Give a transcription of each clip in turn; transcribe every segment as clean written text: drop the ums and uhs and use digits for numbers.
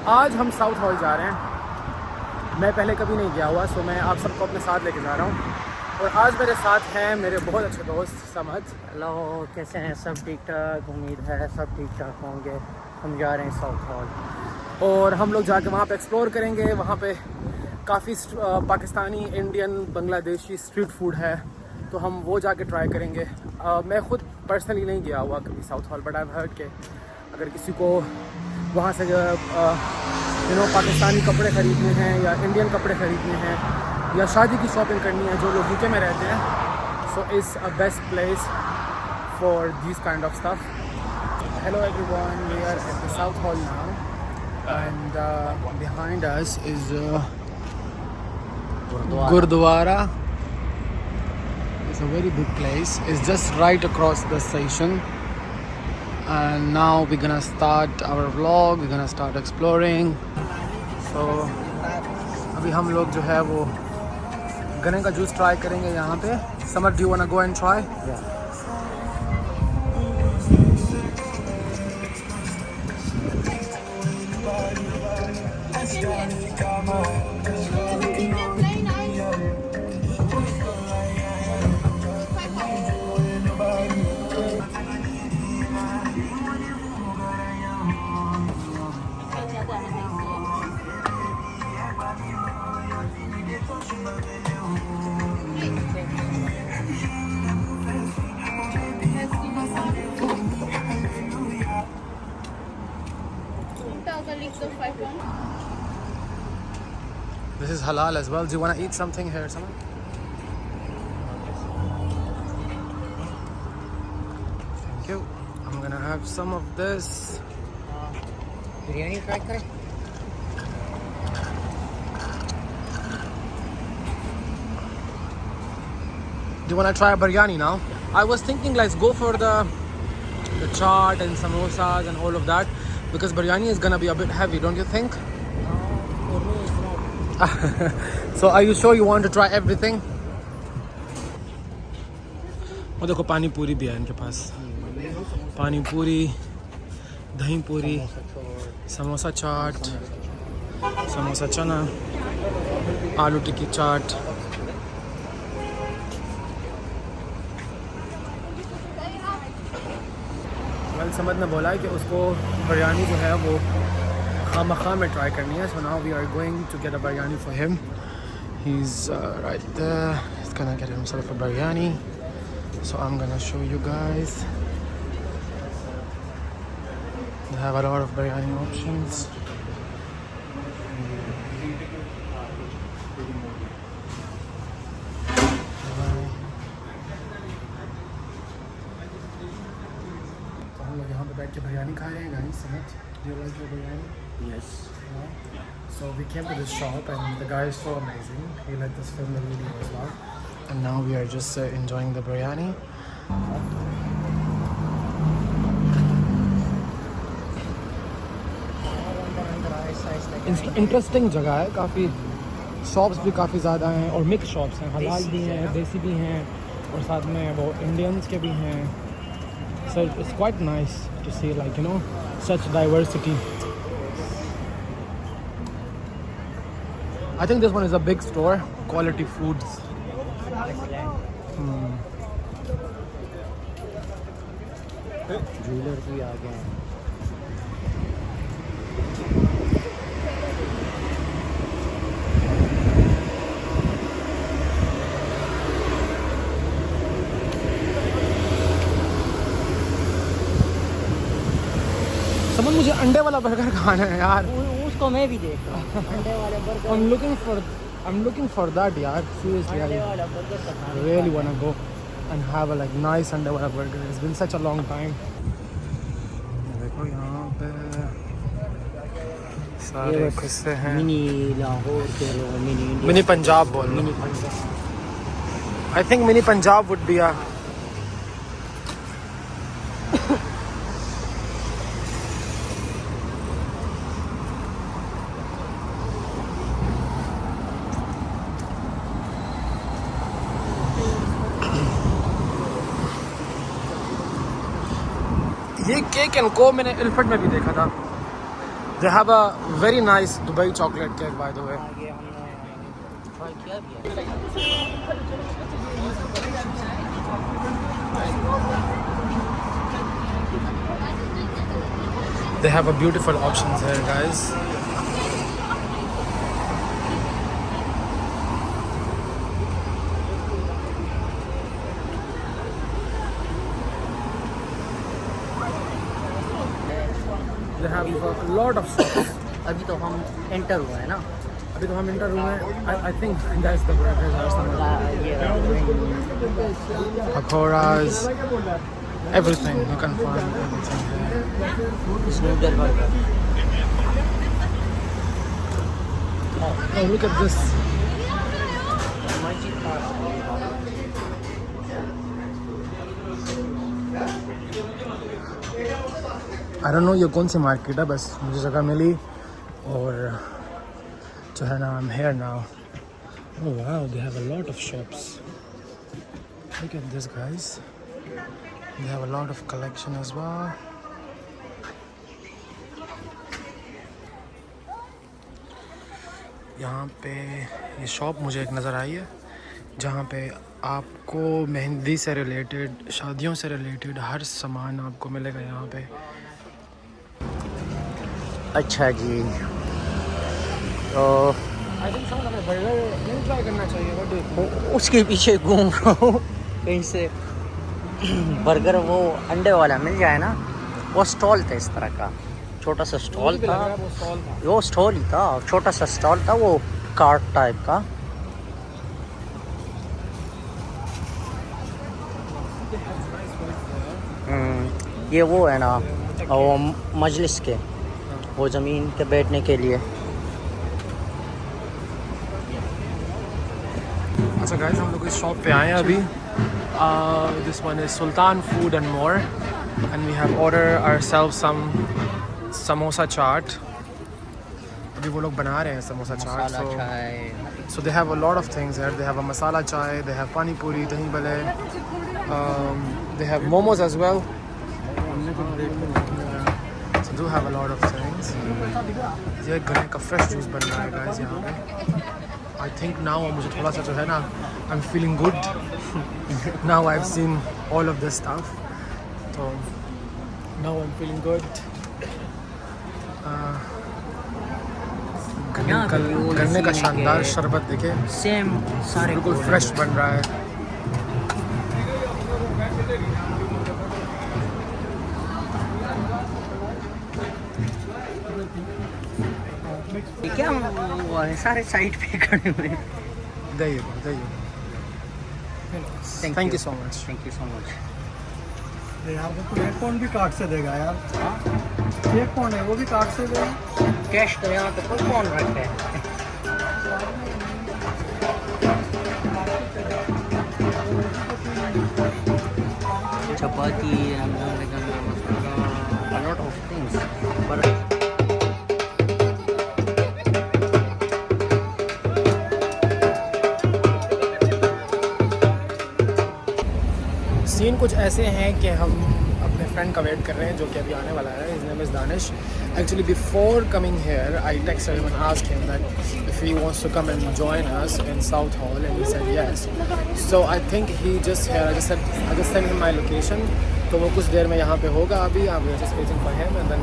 आज हम south hall जा रहे हैं। मैं पहले कभी नहीं गया हुआ, सो मैं आप सबको अपने साथ लेके जा रहा हूँ। और आज मेरे साथ हैं मेरे बहुत अच्छे दोस्त समद। हेलो, कैसे हैं? सब ठीक ठाक, उम्मीद है सब ठीक ठाक होंगे। हम जा रहे हैं साउथ हॉल और हम लोग जाके वहाँ पे एक्सप्लोर करेंगे। वहाँ पे काफ़ी Pakistani, Indian, Bangladeshi street food है, तो हम वो जाके ट्राई करेंगे। मैं खुद पर्सनली नहीं गया हुआ कभी south hall, but I have heard के अगर किसी को वहाँ से पाकिस्तानी कपड़े ख़रीदने हैं या इंडियन कपड़े ख़रीदने हैं या शादी की शॉपिंग करनी है, जो लोग यूके में रहते हैं, so is a best place for this kind of stuff. Hello everyone, we are at the Southall now and behind us is Gurdwara. It's a very big place. It's just right across the station. And now we're gonna start our vlog. We're gonna start exploring. So अभी हम लोग जो है वो गन्ने का juice try करेंगे यहाँ पे। Samar, do you wanna go and try? Yeah. This is halal as well. Do you wanna eat something here, Samar? Thank you. I'm gonna have some of this. Biryani try करें। Do you want to try biryani now? I was thinking let's go for the chaat and samosas and all of that, because biryani is gonna be a bit heavy, don't you think? For me it's not. So are you sure you want to try everything? वो देखो पानी पूरी भी है इनके पास। पानी पूरी, दही पूरी, समोसा चाट, समोसा चना, आलू टिक्की चाट। समझ ने बोला है कि उसको बिरयानी जो है वो खामखा में ट्राई करनी है। So now we are going to get a biryani for him. He is right there, he is gonna get himself a biryani. So I am gonna show you guys. They have a lot of biryani options. बैठ के बिरयानी खा रहे हैं guys. समझ, do you like your biryani? Yes. Yeah. So we came to this shop and the guy is so amazing. He let us film the video as well. And now we are just enjoying the biryani. Interesting जगह है, काफ़ी shops भी काफ़ी ज़्यादा हैं और mix shops हैं। हलाल भी हैं, देसी भी हैं और साथ में वो इंडियंस के भी हैं। So it's quite nice to see, like, you know, such diversity. I think this one is a big store, quality foods. Jeweller भी आ गए हैं। समझ, मुझे अंडे वाला बर्गर खाना है यार। उसको मैं भी देख रहा हूँ। अंडे वाले burger. I'm looking for that यार। Seriously, अंडे वाला बर्गर तो I really wanna go and have a like nice अंडे वाला burger. It's been such a long time. देखो यहाँ पे सारे किस्से हैं। मिनी लाहौर के मिनी मिनी पंजाब बोल। Mini Punjab. I think mini Punjab would be a ये केक एंड को मैंने एलिफेंट में भी देखा था। They have a very nice Dubai chocolate cake, by the way. ये हमने ट्राई किया भी है। They have a beautiful options here, guys. They have a lot of shops. अभी तो हम एंटर हुए हैं ना। अभी तो हम इंटर हुए हैं. I think that's the breakfast or something. ये Pakoras, everything you can find everything here. Noodle burger. Oh, look at this. मस्जिद I don't know ये कौन सी मार्केट है, बस मुझे जगह मिली और जो है ना I'm here now. Oh wow, they have a lot of shops. Look at this, guys. They have a lot of collection as well. यहाँ पे ये शॉप मुझे एक नज़र आई है जहाँ पे आपको मेहंदी से रिलेटेड, शादियों से रिलेटेड हर सामान आपको मिलेगा यहाँ पे. अच्छा जी, तो आई थिंक समझ में बर्गर नहीं ट्राई करना चाहिए. बट उसके पीछे घूम रहा हूँ कहीं से बर्गर वो अंडे वाला मिल जाए ना। वो स्टॉल था इस तरह का, छोटा सा स्टॉल था। वो स्टॉल था. वो स्टॉल ही था, छोटा सा स्टॉल था, वो कार्ट टाइप का। ये वो है ना, वो मजलिस के, वो ज़मीन के बैठने के लिए। अच्छा गाइस, हम लोग इस शॉप पे आए हैं अभी. This one is Sultan food and more and we have order ourselves some samosa chaat. अभी वो लोग बना रहे हैं समोसा चाट. मसाला चाय, So they have a lot of things here. They have a masala chai, they have pani puri, dahi bale. They have momos as well. So do have a lot of things. ये गन्ने का fresh juice बन रहा है guys यहाँ पे. I think now मुझे थोड़ा सा जो है ना, I'm feeling good. Now I've seen all of this stuff. So now I'm feeling good. गन्ने का शानदार शरबत देखे, सेम सारे बिल्कुल फ्रेश बन रहा है. क्या वो है, सारे साइड पे खड़े हुए हैं। There you go. Thank you so much. Thank you so much. यार वो तो 1 पाउंड भी कार्ड से देगा यार. 1 पाउंड है वो भी कार्ड से देगा. कैश तो यहाँ पे कोई कौन रखता है। Chapati, a lot of things. But scene कुछ ऐसे हैं कि हम अपने फ्रेंड का वेट कर रहे हैं जो कि अभी आने वाला है. His name is Danish. Actually, before coming here, I texted him and asked him that if he wants to come and join us in South Hall, and he said yes. So I think he just here. I just sent him my location. तो वो कुछ देर में यहाँ पे होगा अभी. I'm just waiting for him and then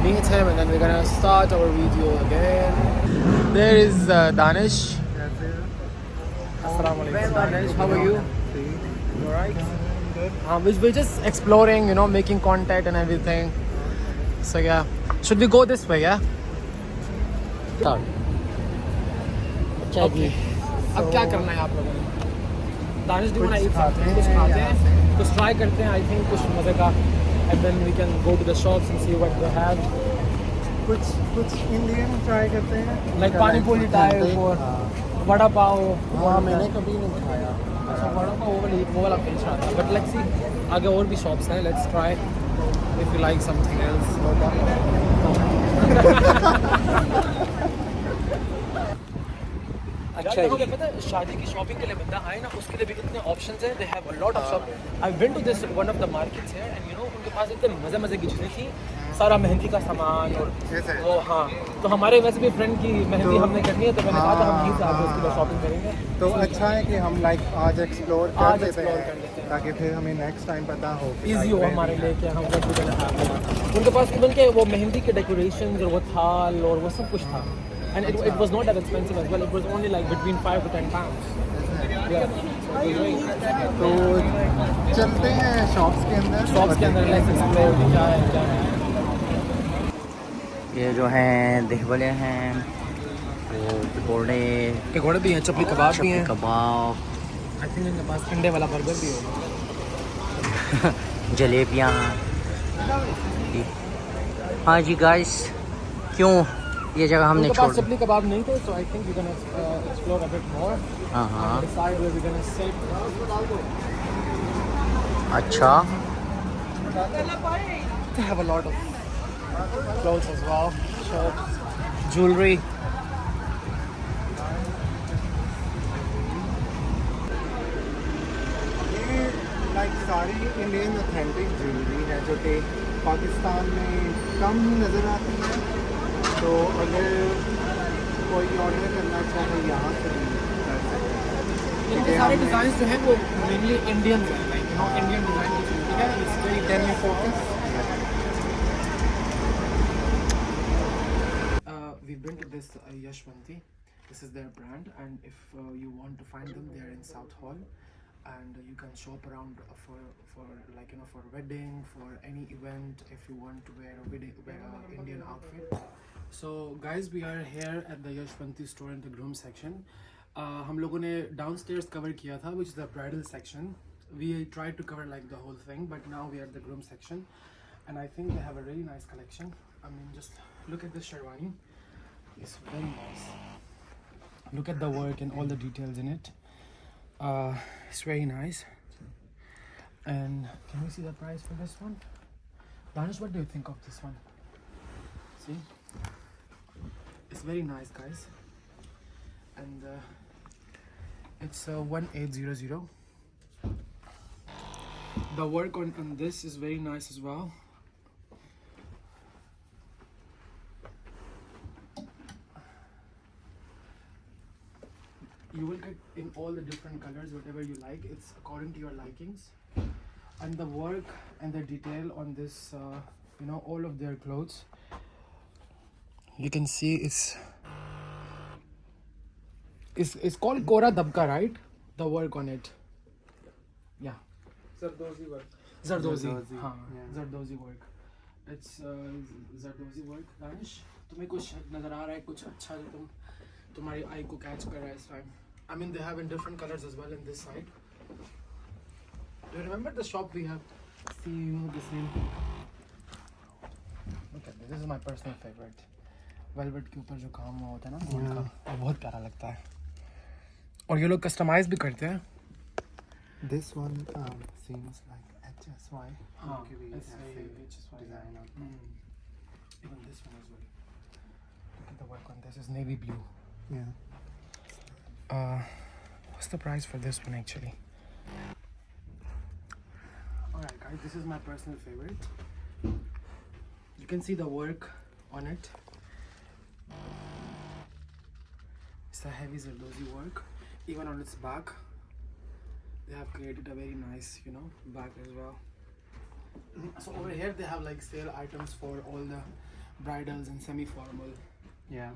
meet him and then we're gonna start our video again. There is Danish. Assalamu alaikum. Danish, how are you? Alright. We're just exploring, you know, making contact and everything. So yeah, should we go this way? Yeah. अच्छा जी, अब क्या करना है आप लोगों ने? Danish do wanna eat something? कुछ खाते हैं, कुछ try करते हैं. I think कुछ मजे का. And then we can go to the shops and see what they have. कुछ इंडियन ट्राई करते हैं. Like pani puri type or vada pav. हाँ, मैंने कभी नहीं खाया. वड़ा पाव वो वाला टेस्ट आता है. But let's see. आगे और भी shops हैं. Let's try. If you like something else. अच्छा जी। पता है शादी की शॉपिंग के लिए बंदा आए ना उसके लिए भी इतने ऑप्शंस हैं. They have a lot of shop. I went to this one of the markets here and you know उनके पास इतने मज़े की चीज़ें थी. सारा मेहंदी का सामान और वो हाँ. तो हमारे वैसे भी फ्रेंड की मेहंदी हमने करनी है तो मैंने कहा था हम यहीं से आके उसके लिए शॉपिंग करेंगे. तो अच्छा है कि हम लाइक आज एक्सप्लोर आज कर लेते explore कर लेते हैं हैं. ताकि फिर हमें नेक्स्ट टाइम पता हो कि ईजी like हो where हमारे we लिए are. कि हम what we're gonna have. उनके पास इवन के वो मेहंदी के डेकोरेशन और वो थाल और वो सब कुछ था. And it was not that expensive as well. It was only like between 5 to 10 pounds. Yeah. So it was very तो चलते हैं शॉप्स के अंदर. shops के अंदर let's explore क्या है. ये जो हैं देहवले हैं, वो पकौड़े, पकौड़े भी हैं, चपली कबाब भी हैं. कबाब, I think इनके पास अंडे वाला बर्गर भी होगा. जलेबियाँ. हाँ जी गाइस, क्यों ये जगह हमने उनके छोड़ पास चपली कबाब नहीं थे, so I think we're gonna explore a bit more. हाँ हाँ. Decide where we're gonna sit. अच्छा. They have a lot of clothes as well, shirts, jewelry. ये लाइक सारी इंडियन ऑथेंटिक ज्वेलरी है जो कि पाकिस्तान में कम नज़र आती है. तो अगर कोई ऑर्डर करना चाहे यहाँ से भी कर सकते हैं. इनके सारे डिज़ाइन जो हैं वो मेनली इंडियन हैं, like you know Indian design की चीज़. ठीक है, it's very Can you focus? We've been to this Yashwanti. This is their brand, and if you want to find them, they are in South Hall, and you can shop around for like you know for wedding, for any event. If you want to wear a Indian outfit. So guys, we are here at the Yashwanti store in the groom section. हम लोगों ने downstairs cover किया था, which is the bridal section. We tried to cover like the whole thing, but now we are at the groom section, and I think they have a really nice collection. I mean, just look at this sherwani. It's very nice. Look at the work and all the details in it. It's very nice. And can we see the price for this one? Danish, what do you think of this one? See? It's very nice, guys. And it's 1800. The work on this is very nice as well. You will get in all the different colors, whatever you like. It's according to your likings. And the work and the detail on this, you know, all of their clothes. You can see it's called Kora Dabka, right? The work on it. Yeah. Zardozi work. Zardozi. Zardozi, हाँ, yeah. Zardozi work. It's Zardozi work. Danish, तुम्हें कुछ नजर आ रहा है कुछ अच्छा जो तुम्हारी eye को catch कर रहा है इस time? I mean, they have in different colors as well in this side. Do you remember the shop we have seen the same? Look at this. This is my personal favorite. Velvet के ऊपर जो काम हुआ होता है ना gold का, वो बहुत प्यारा लगता है. और ये लोग customize भी करते हैं. This one seems like HSY. हाँ, क्योंकि it's ऐसे very HSY. design होता है. Even this one as well. Look at the work on this. Is navy blue. Yeah. What's the price for this one actually? Alright guys, this is my personal favorite. You can see the work on it. It's a heavy Zardozi work. Even on its back, they have created a very nice, you know, back as well. So over here they have like sale items for all the bridals and semi-formal. Yeah.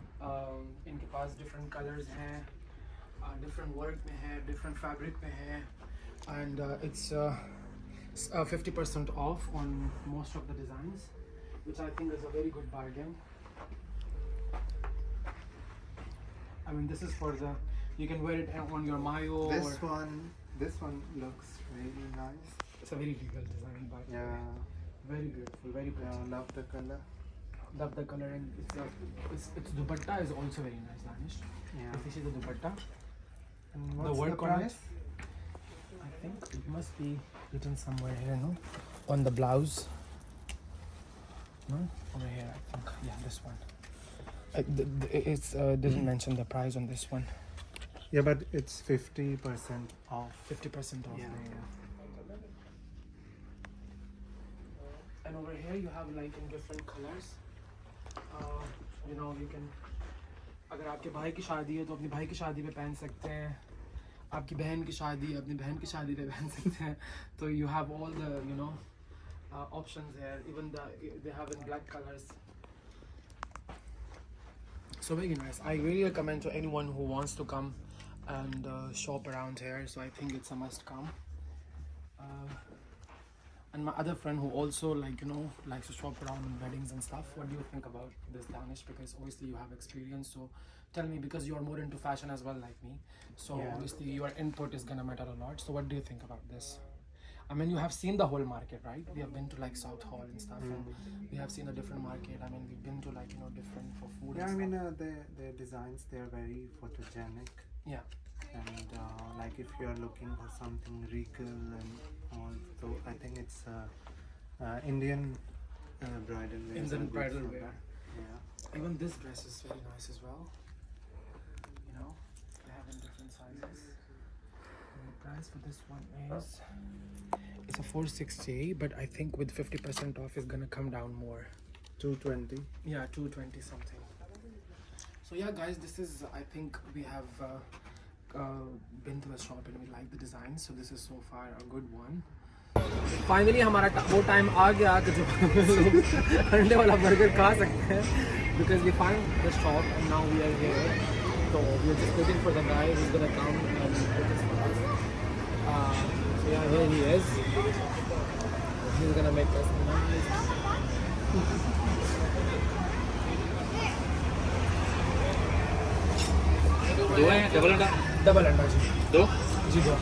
इनके पास different colors हैं, different work में है, different fabric में है, and it's 50% off on most of the designs, which I think is a very good bargain. I mean, this is for the you can wear it on your mayo. This one looks really nice. It's a very legal design, by the way. Yeah. Very beautiful, very pretty. Yeah, love the color. Love the color, and its dupatta is also very nice, Danish. Yeah. If you see the dupatta, And the what's work the on price? it, I think it must be written somewhere here, no? On the blouse. No? Over here, I think. Yeah, this one. It doesn't mention the price on this one. Yeah, but it's 50% off. 50% off. Yeah. And over here you have like in different colors. You know, you can, अगर आपके भाई की शादी है तो अपनी भाई की शादी पे पहन सकते हैं, आपकी बहन की शादी है अपनी बहन की शादी पे पहन सकते हैं. तो you have all the, you know, options here. Even they have in black colors. So very nice. I really recommend to anyone who wants to come and shop around here. So I think it's a must come. And my other friend who also, like, you know, likes to shop around in weddings and stuff. What do you think about this, Danish? Because obviously you have experience, so tell me, because you are more into fashion as well like me, so Yeah. obviously your input is gonna matter a lot. So what do you think about this? I mean, you have seen the whole market, right? We have been to like South Hall and stuff, and we have seen a different market. I mean, we've been to like, you know, different for food. Yeah, I and mean, stuff. their designs, they're very photogenic. Yeah. And like if you're looking for something regal and all, so I think it's Indian bridal wear. Indian bridal wear. Yeah. Even this dress is very nice as well. You know, they have in different sizes. And the price for this one is, it's a 460, but I think with 50% off is gonna come down more. 220. Yeah, 220 something. So yeah, guys, this is, I think we have been to the shop and we like the design. So this is so far a good one. Finally हमारा वो time आ गया कि जो लोग अंडे वाला burger खा सकते हैं, because we found the shop and now we are here. So we are just waiting for the guy who's gonna come and put this for us. So yeah, here he is. He's gonna make us nice. दो है double अंडा double अंडा जी. दो जी दो.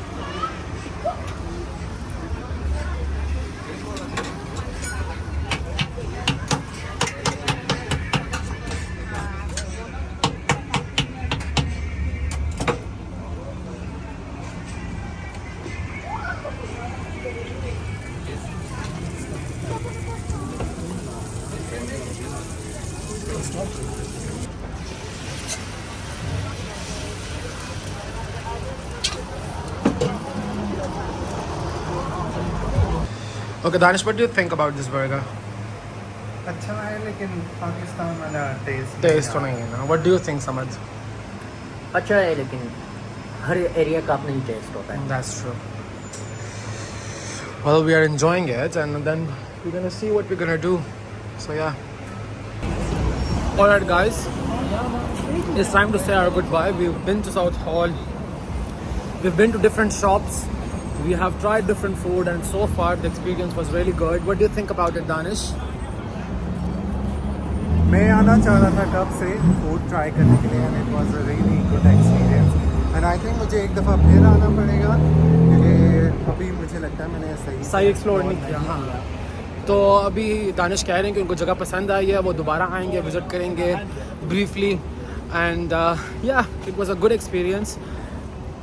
Okay, Danish, what do you think about this burger? अच्छा है लेकिन पाकिस्तान वाला टेस्ट Taste तो नहीं है ना. What do you think, Samad? अच्छा है, लेकिन हर एरिया का अपना ही टेस्ट होता है. That's true. Well, we are enjoying it, and then we're gonna see what we're gonna do. So yeah. Alright, guys, it's time to say our goodbye. We've been to South Hall. We've been to different shops. We have tried different food, and so far the experience was really good. What do you think about it, Danish? मैं आना चाह रहा था कब से food try करने के लिए, and it was a really good experience, and I think मुझे एक दफ़ा फिर आना पड़ेगा क्योंकि अभी मुझे लगता है मैंने सही एक्सप्लोर नहीं किया. हाँ, तो अभी दानिश कह रहे हैं कि उनको जगह पसंद आई है, वो दोबारा आएंगे, विजिट करेंगे briefly, and yeah it was a good experience.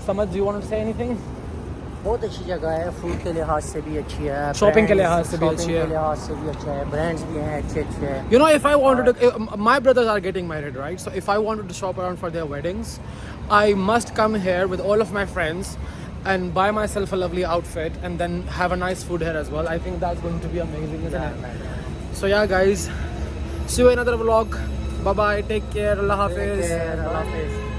समझ, do you want to say anything? बहुत अच्छी जगह है, फूड के लिहाज से भी अच्छी है, Shopping के brands- लिहाज से भी shopping अच्छी है. के लिहाज से भी अच्छा है, ब्रांड्स भी हैं अच्छे अच्छे. You know, if I wanted to, my brothers are getting married, right? So if I wanted to shop around for their weddings, I must come here with all of my friends and buy myself a lovely outfit and then have a nice food here as well. I think that's going to be amazing, isn't it? So yeah, guys, see you in another vlog. Bye bye, take care, Allah Hafiz. अल्लाह हाफिज़.